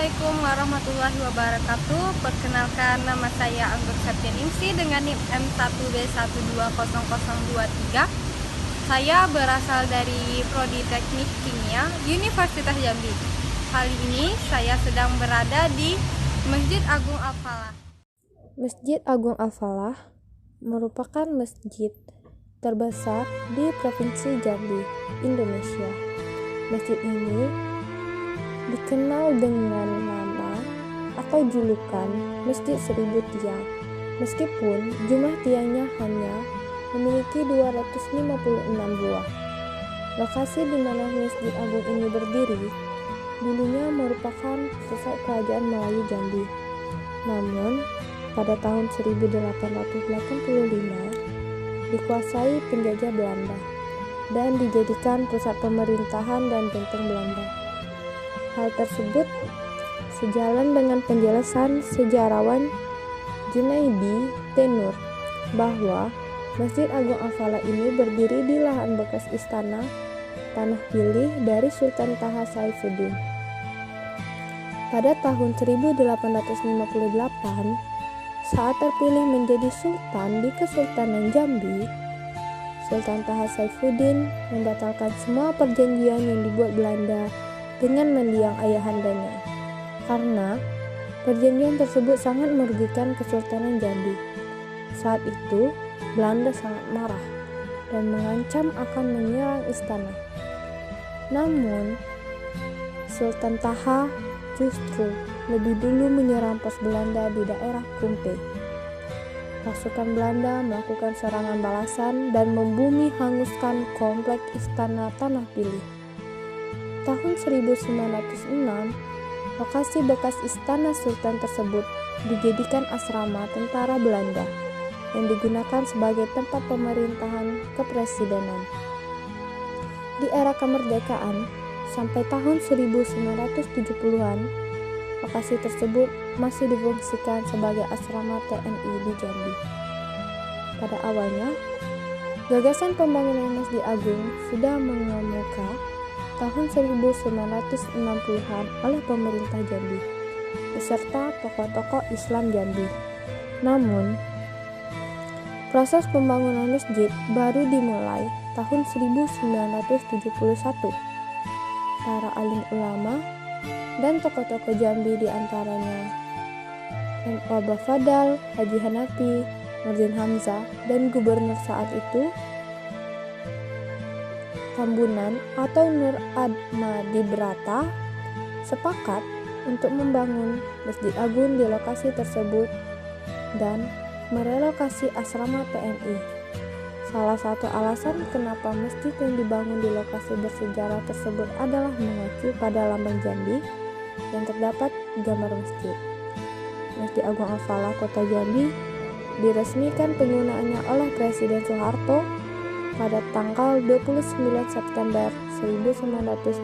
Assalamualaikum warahmatullahi wabarakatuh. Perkenalkan, nama saya Anggur Septianingsih dengan NIM M1B1200023. Saya berasal dari Prodi Teknik Kimia Universitas Jambi. Kali ini saya sedang berada di Masjid Agung Al-Falah. Masjid Agung Al-Falah merupakan masjid terbesar di Provinsi Jambi, Indonesia. Masjid ini dikenal dengan nama atau julukan Masjid Seribu Tiang, meskipun jumlah tiangnya hanya memiliki 256 buah. Lokasi di mana Masjid Agung ini berdiri dulunya merupakan pusat kerajaan Melayu Jambi. Namun, pada tahun 1885 dikuasai penjajah Belanda dan dijadikan pusat pemerintahan dan benteng Belanda. Hal tersebut sejalan dengan penjelasan sejarawan Junaidi Tenur bahwa Masjid Agung Al-Falah ini berdiri di lahan bekas istana Tanah Pilih dari Sultan Taha Saifuddin. Pada tahun 1858, saat terpilih menjadi sultan di Kesultanan Jambi, Sultan Taha Saifuddin membatalkan semua perjanjian yang dibuat Belanda dengan mendiang ayahandanya, karena perjanjian tersebut sangat merugikan Kesultanan Jambi. Saat itu, Belanda sangat marah dan mengancam akan menyerang istana. Namun, Sultan Taha justru lebih dulu menyerang pos Belanda di daerah Kumpe. Pasukan Belanda melakukan serangan balasan dan membumi hanguskan komplek istana Tanah Pilih. Tahun 1906, lokasi bekas istana Sultan tersebut dijadikan asrama tentara Belanda yang digunakan sebagai tempat pemerintahan kepresidenan. Di era kemerdekaan, sampai tahun 1970-an, lokasi tersebut masih difungsikan sebagai asrama TNI di Jambi. Pada awalnya, gagasan pembangunan Masjid Agung sudah mengemuka tahun 1960-an oleh pemerintah Jambi beserta tokoh-tokoh Islam Jambi. Namun, proses pembangunan masjid baru dimulai tahun 1971. Para alim ulama dan tokoh-tokoh Jambi diantaranya Abah Fadal, Haji Hanafi, Nurdin Hamzah, dan gubernur saat itu Tambunan atau Nur Admadibrata sepakat untuk membangun Masjid Agung di lokasi tersebut dan merelokasi asrama TNI. Salah satu alasan kenapa masjid yang dibangun di lokasi bersejarah tersebut adalah mengacu pada lambang Jambi yang terdapat gambar masjid. Masjid Agung Al-Falah Kota Jambi diresmikan penggunaannya oleh Presiden Soeharto pada tanggal 29 September 1980.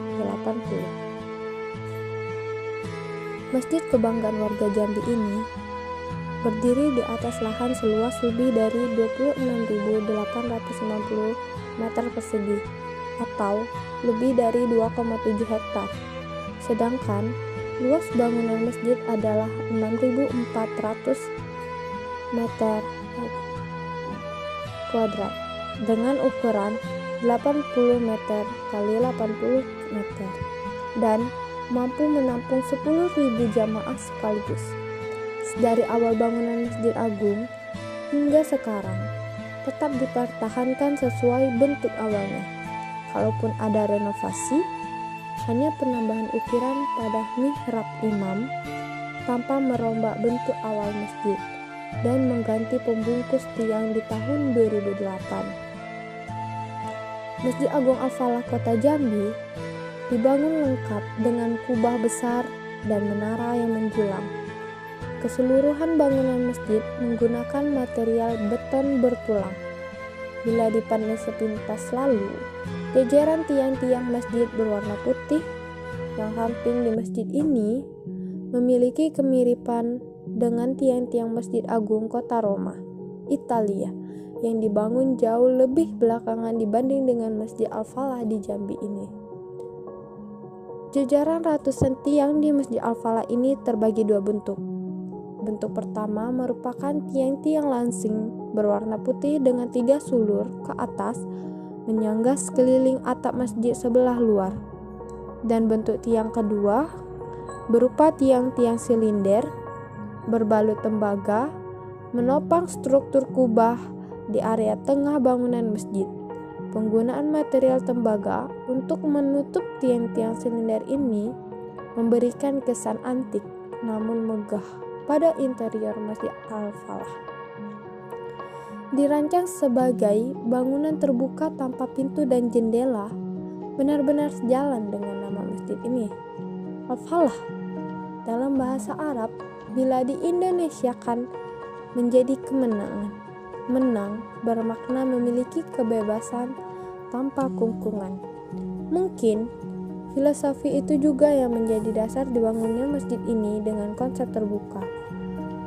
Masjid kebanggaan warga Jambi ini berdiri di atas lahan seluas lebih dari 26.860 meter persegi atau lebih dari 2,7 hektar. Sedangkan luas bangunan masjid adalah 6.400 meter kuadrat dengan ukuran 80 meter kali 80 meter dan mampu menampung 10.000 jamaah sekaligus. Dari awal bangunan Masjid Agung hingga sekarang tetap dipertahankan sesuai bentuk awalnya. Kalaupun ada renovasi, hanya penambahan ukiran pada mihrab imam tanpa merombak bentuk awal masjid dan mengganti pembungkus tiang di tahun 2008. Masjid Agung Al-Falah Kota Jambi dibangun lengkap dengan kubah besar dan menara yang menjulang. Keseluruhan bangunan masjid menggunakan material beton bertulang. Bila dipandang sepintas lalu, jajaran tiang-tiang masjid berwarna putih yang ramping di masjid ini memiliki kemiripan dengan tiang-tiang Masjid Agung Kota Roma, Italia, yang dibangun jauh lebih belakangan dibanding dengan Masjid Al-Falah di Jambi ini. Jejaran ratusan tiang di Masjid Al-Falah ini terbagi dua bentuk. Bentuk pertama merupakan tiang-tiang langsing berwarna putih dengan 3 sulur ke atas menyangga sekeliling atap masjid sebelah luar. Dan bentuk tiang kedua berupa tiang-tiang silinder berbalut tembaga menopang struktur kubah di area tengah bangunan masjid. Penggunaan material tembaga untuk menutup tiang-tiang silinder ini memberikan kesan antik namun megah pada interior Masjid Al-Falah. Dirancang sebagai bangunan terbuka tanpa pintu dan jendela, benar-benar sejalan dengan nama masjid ini. Al-Falah dalam bahasa Arab bila diindonesiakan menjadi kemenangan. Menang bermakna memiliki kebebasan tanpa kungkungan. Mungkin filosofi itu juga yang menjadi dasar dibangunnya masjid ini dengan konsep terbuka,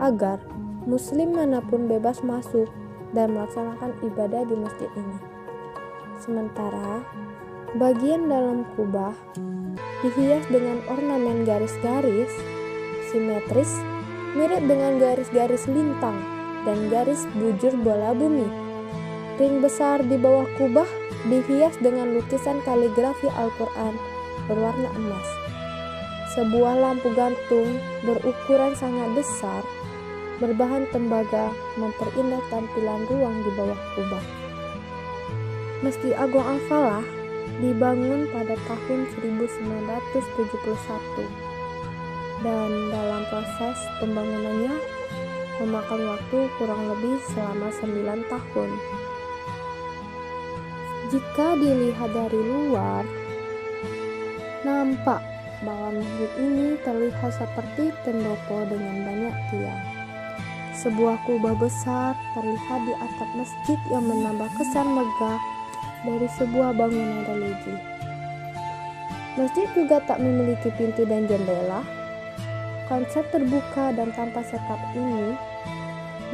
agar muslim manapun bebas masuk dan melaksanakan ibadah di masjid ini. Sementara bagian dalam kubah dihias dengan ornamen garis-garis simetris mirip dengan garis-garis lintang dan garis bujur bola bumi. Ring besar di bawah kubah dihias dengan lukisan kaligrafi Al-Quran berwarna emas. Sebuah lampu gantung berukuran sangat besar berbahan tembaga memperindah tampilan ruang di bawah kubah. Masjid Agung Al-Falah dibangun pada tahun 1971 dan dalam proses pembangunannya memakan waktu kurang lebih selama 9 tahun. Jika dilihat dari luar, nampak bahwa masjid ini terlihat seperti pendopo dengan banyak tiang. Sebuah kubah besar terlihat di atap masjid yang menambah kesan megah dari sebuah bangunan religi. Masjid juga tak memiliki pintu dan jendela. Konsep terbuka dan tanpa sekat ini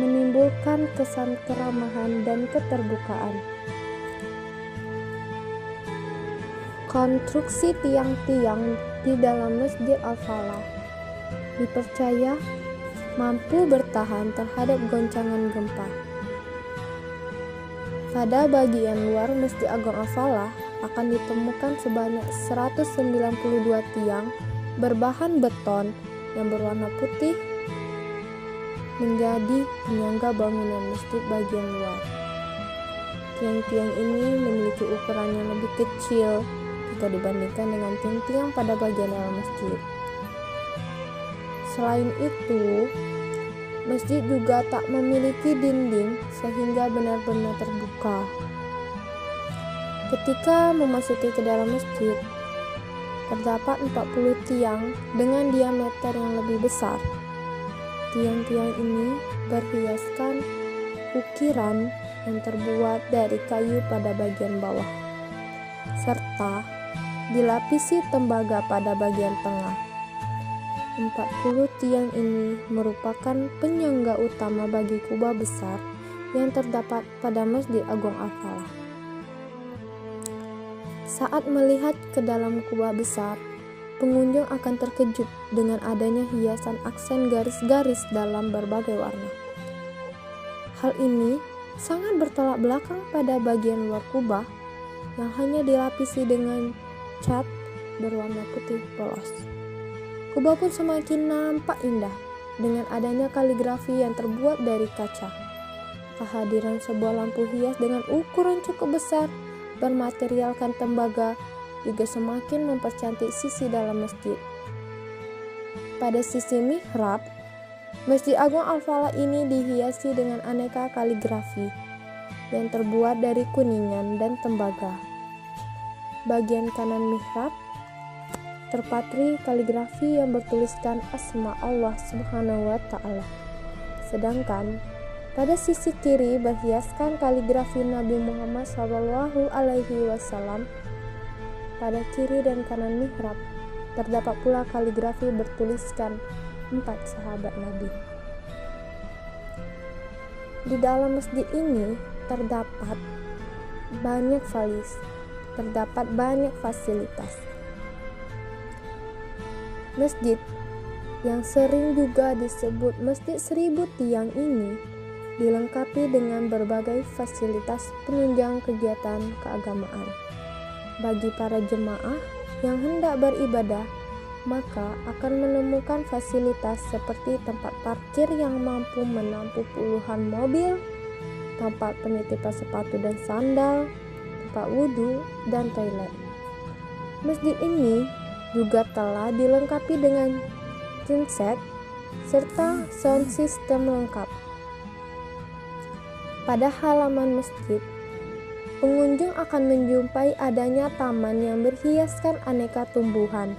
menimbulkan kesan keramahan dan keterbukaan. Konstruksi tiang-tiang di dalam Masjid Al-Falah dipercaya mampu bertahan terhadap goncangan gempa. Pada bagian luar Masjid Agung Al-Falah akan ditemukan sebanyak 192 tiang berbahan beton yang berwarna putih menjadi penyangga bangunan masjid bagian luar. Tiang-tiang ini memiliki ukuran yang lebih kecil jika dibandingkan dengan tiang-tiang pada bagian dalam masjid. Selain itu, masjid juga tak memiliki dinding sehingga benar-benar terbuka. Ketika memasuki ke dalam masjid, terdapat 40 tiang dengan diameter yang lebih besar. Tiang-tiang ini berhiaskan ukiran yang terbuat dari kayu pada bagian bawah, serta dilapisi tembaga pada bagian tengah. 40 tiang ini merupakan penyangga utama bagi kubah besar yang terdapat pada Masjid Agung Al-Falah. Saat melihat ke dalam kubah besar, pengunjung akan terkejut dengan adanya hiasan aksen garis-garis dalam berbagai warna. Hal ini sangat bertolak belakang pada bagian luar kubah yang hanya dilapisi dengan cat berwarna putih polos. Kubah pun semakin nampak indah dengan adanya kaligrafi yang terbuat dari kaca. Kehadiran sebuah lampu hias dengan ukuran cukup besar bermaterialkan tembaga juga semakin mempercantik sisi dalam masjid. Pada sisi mihrab, Masjid Agung Al-Falah ini dihiasi dengan aneka kaligrafi yang terbuat dari kuningan dan tembaga. Bagian kanan mihrab terpatri kaligrafi yang bertuliskan asma Allah Subhanahu wa Ta'ala. Sedangkan pada sisi kiri berhiaskan kaligrafi Nabi Muhammad SAW. Pada kiri dan kanan mihrab terdapat pula kaligrafi bertuliskan 4 sahabat Nabi. Di dalam masjid ini terdapat banyak fasilitas. Masjid yang sering juga disebut Masjid 1000 Tiang ini dilengkapi dengan berbagai fasilitas penunjang kegiatan keagamaan. Bagi para jemaah yang hendak beribadah, maka akan menemukan fasilitas seperti tempat parkir yang mampu menampung puluhan mobil, tempat penitipan sepatu dan sandal, tempat wudhu, dan toilet. Masjid ini juga telah dilengkapi dengan genset serta sound system lengkap. Pada halaman masjid, pengunjung akan menjumpai adanya taman yang berhiaskan aneka tumbuhan.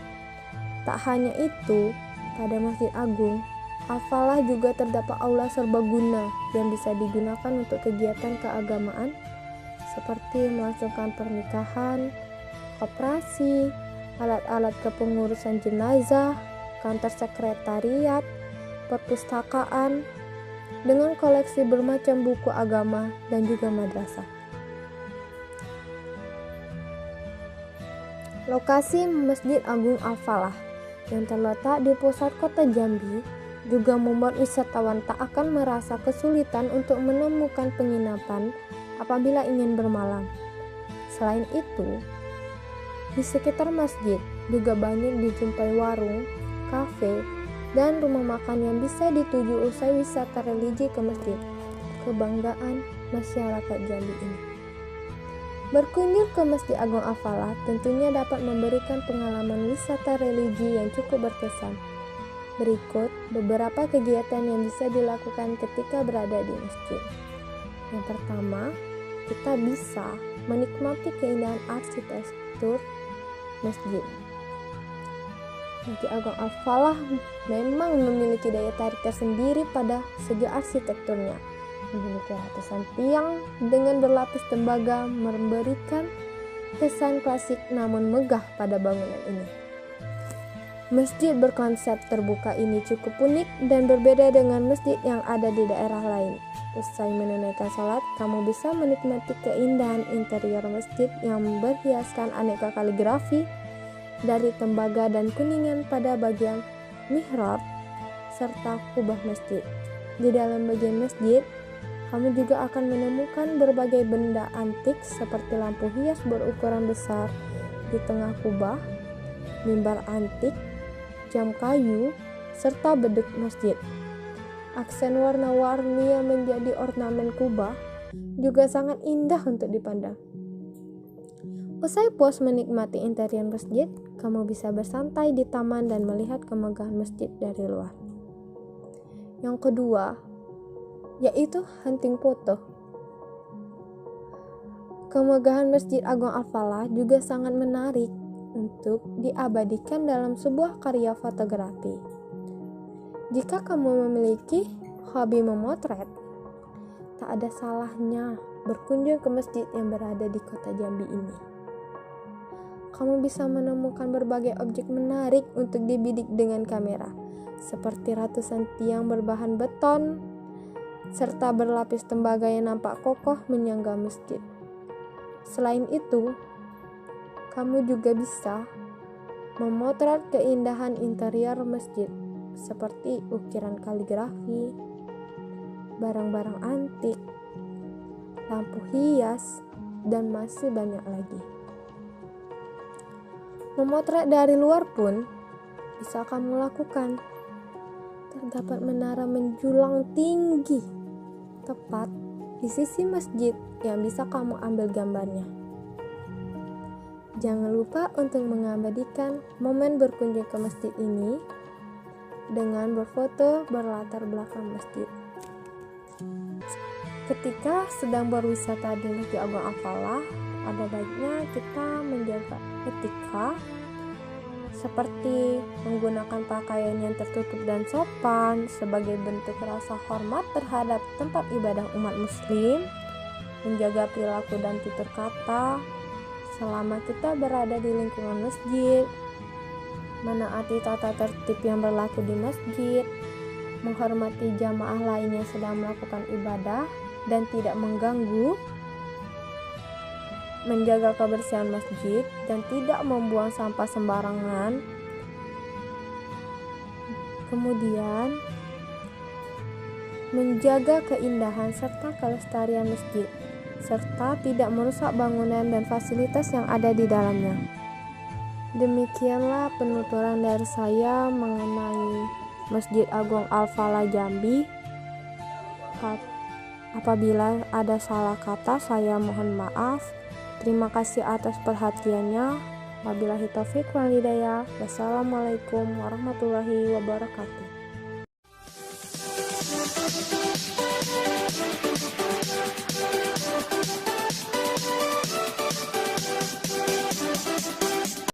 Tak hanya itu, pada Masjid Agung Al-Falah juga terdapat aula serbaguna yang bisa digunakan untuk kegiatan keagamaan seperti melangsungkan pernikahan, koperasi, alat-alat kepengurusan jenazah, kantor sekretariat, perpustakaan, dengan koleksi bermacam buku agama dan juga madrasah. Lokasi Masjid Agung Al-Falah yang terletak di pusat kota Jambi juga membuat wisatawan tak akan merasa kesulitan untuk menemukan penginapan apabila ingin bermalam. Selain itu, di sekitar masjid juga banyak dijumpai warung, kafe, dan rumah makan yang bisa dituju usai wisata religi ke masjid. Kebanggaan masyarakat Jambi ini. Berkunjung ke Masjid Agung Al-Falah tentunya dapat memberikan pengalaman wisata religi yang cukup berkesan. Berikut beberapa kegiatan yang bisa dilakukan ketika berada di masjid. Yang pertama, kita bisa menikmati keindahan arsitektur masjid. Masjid Agung Al-Falah memang memiliki daya tarik tersendiri pada segi arsitekturnya. Memiliki ratusan tiang dengan berlapis tembaga memberikan kesan klasik namun megah pada bangunan ini. Masjid berkonsep terbuka ini cukup unik dan berbeda dengan masjid yang ada di daerah lain. Usai menunaikan sholat, kamu bisa menikmati keindahan interior masjid yang berhiaskan aneka kaligrafi dari tembaga dan kuningan pada bagian mihrab serta kubah masjid. Di dalam bagian masjid, kamu juga akan menemukan berbagai benda antik seperti lampu hias berukuran besar di tengah kubah, mimbar antik, jam kayu, serta beduk masjid. Aksen warna-warni yang menjadi ornamen kubah juga sangat indah untuk dipandang. Usai puas menikmati interior masjid, kamu bisa bersantai di taman dan melihat kemegahan masjid dari luar. Yang kedua, yaitu hunting foto. Kemegahan Masjid Agung Al-Falah juga sangat menarik untuk diabadikan dalam sebuah karya fotografi. Jika kamu memiliki hobi memotret, tak ada salahnya berkunjung ke masjid yang berada di kota Jambi ini. Kamu bisa menemukan berbagai objek menarik untuk dibidik dengan kamera, seperti ratusan tiang berbahan beton, serta berlapis tembaga yang nampak kokoh menyangga masjid. Selain itu, kamu juga bisa memotret keindahan interior masjid, seperti ukiran kaligrafi, barang-barang antik, lampu hias, dan masih banyak lagi. Memotret dari luar pun bisa kamu lakukan. Terdapat menara menjulang tinggi tepat di sisi masjid yang bisa kamu ambil gambarnya. Jangan lupa untuk mengabadikan momen berkunjung ke masjid ini dengan berfoto berlatar belakang masjid. Ketika sedang berwisata di Masjid Agung Al-Falah, ada baiknya kita menjaga etika seperti menggunakan pakaian yang tertutup dan sopan sebagai bentuk rasa hormat terhadap tempat ibadah umat muslim, menjaga perilaku dan tutur kata selama kita berada di lingkungan masjid, menaati tata tertib yang berlaku di masjid, menghormati jamaah lain yang sedang melakukan ibadah dan tidak mengganggu, menjaga kebersihan masjid dan tidak membuang sampah sembarangan, Kemudian, menjaga keindahan serta kelestarian masjid, serta tidak merusak bangunan dan fasilitas yang ada di dalamnya. Demikianlah penuturan dari saya mengenai Masjid Agung Al-Falah Jambi. Apabila ada salah kata, saya mohon maaf. Terima kasih atas perhatiannya. Wabillahi taufiq wal hidayah. Wassalamualaikum warahmatullahi wabarakatuh.